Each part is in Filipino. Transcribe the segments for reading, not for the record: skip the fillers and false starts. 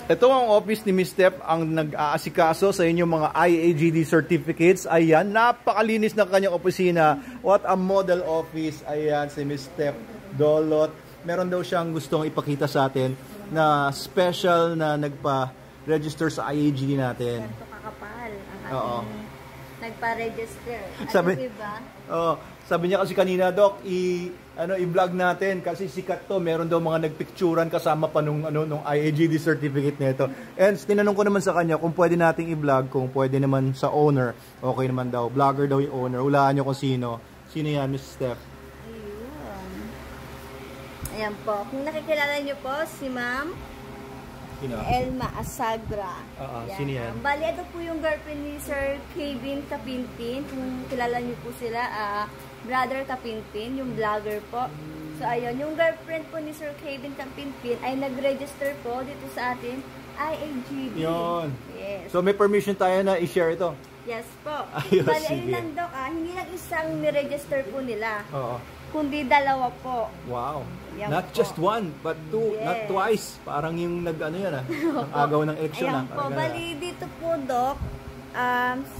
Ito ang office ni Miss Steph ang nag-aasikaso sa inyong mga IAGD certificates. Ayan, napakalinis ng kanyang opisina. What a model office. Ayan, si Miss Steph Dolot. Meron daw siyang gustong ipakita sa atin na special na nagpa-register sa IAGD natin. Ganito kakapal ang ating nagpa-register. Sabi niya kasi kanina, Doc, i-vlog natin kasi sikat to. Meron daw mga nagpicturan kasama pa nung IAGD certificate nito. And tinanong ko naman sa kanya kung pwede nating i-vlog, kung pwede naman sa owner. Okay naman daw. Vlogger daw yung owner. Hulaan niyo kung sino. Sino yan, Miss Steph? Ayun. Ayan po. Kung nakikilala niyo po, si Ma'am Elma Asagra. Sino yan? Bali, ito po yung girlfriend ni Sir Kevin Kapinpin. Kung kilala niyo po sila, Brother Kapinpin, yung vlogger po. So, ayun, yung girlfriend po ni Sir Kevin Kapinpin ay nag-register po dito sa atin, IAGD. Yun. Yes. So, may permission tayo na i-share ito? Yes po. Ayun, Bali, sige. ayun lang, Doc, hindi lang isang ni-register po nila. Oo. Kundi dalawa po. Wow. Yan Not po. just one, but two, Yes. not twice. Parang yung ang agaw ng eleksyon. Ayan po. Bali, dito po, Doc,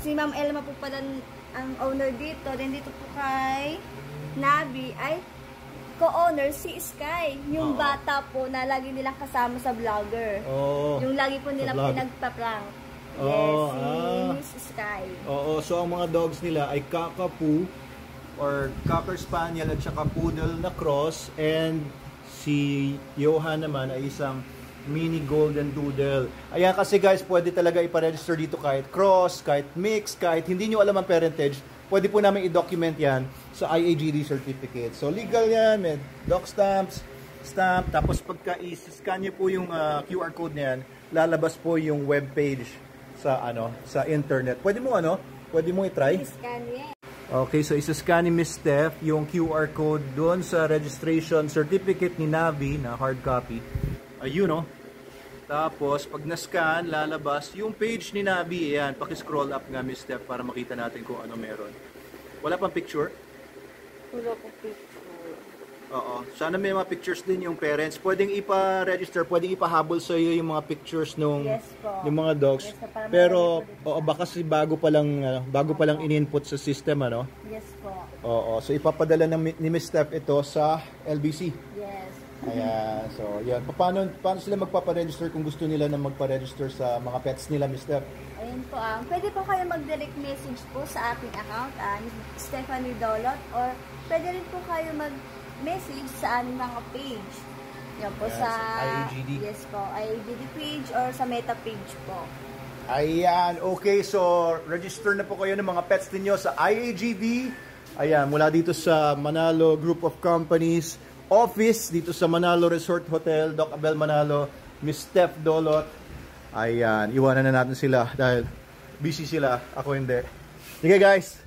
si Ma'am Elma po pala ang owner dito. Then dito po kay Nabi ay co-owner si Sky. Yung bata po na lagi nilang kasama sa vlogger. Yung lagi po nilang pinagpa-prank. Yes, si Miss Sky. So ang mga dogs nila ay Kakapu or Cocker Spaniel at saka Poodle na cross, and si Johan naman ay isang mini golden doodle. Ayan, kasi guys, pwede talaga iparegister dito kahit cross, kahit mix, kahit hindi nyo alam ang parentage, pwede po namin i-document yan sa IAGD certificate. So legal yan, may doc stamp, tapos pagka i-scan nyo po yung QR code na yan, lalabas po yung web page sa internet. Pwede mo i-try? Scan yan. Okay, so isa-scan ni Miss Steph yung QR code doon sa registration certificate ni Navi na hard copy. Ayun, Tapos, pag na-scan, lalabas yung page ni Navi. Ayan, paki-scroll up nga, Miss Steph, para makita natin kung ano meron. Wala pang picture? Wala pang picture. Oo. Sana may mga pictures din yung parents. Pwedeng ipa-register, pwedeng ipahabol sa iyo yung mga pictures nung yung mga dogs. Yes, pero baka kasi bago pa lang in-input sa system, Yes po. So ipapadala ni Miss Steph ito sa LBC. Yes. Ayan. So, yan. Paano sila magpapa-register kung gusto nila na magpa-register sa mga pets nila, Miss Steph? Ayun po. Pwede po kayo mag-direct message po sa aking account, Stephanie Dolot, or pwede rin po kayo mag-message sa aming mga page. Yan po, sa IAGD. Yes po, IAGD page or sa Meta page po. Ayan. Okay, so register na po kayo ng mga pets ninyo sa IAGD. Ayan, mula dito sa Manalo Group of Companies office, dito sa Manalo Resort Hotel, Doc Abel Manalo, Miss Steph Dolot. Ayan, iwanan na natin sila dahil busy sila. Ako hindi. Sige guys.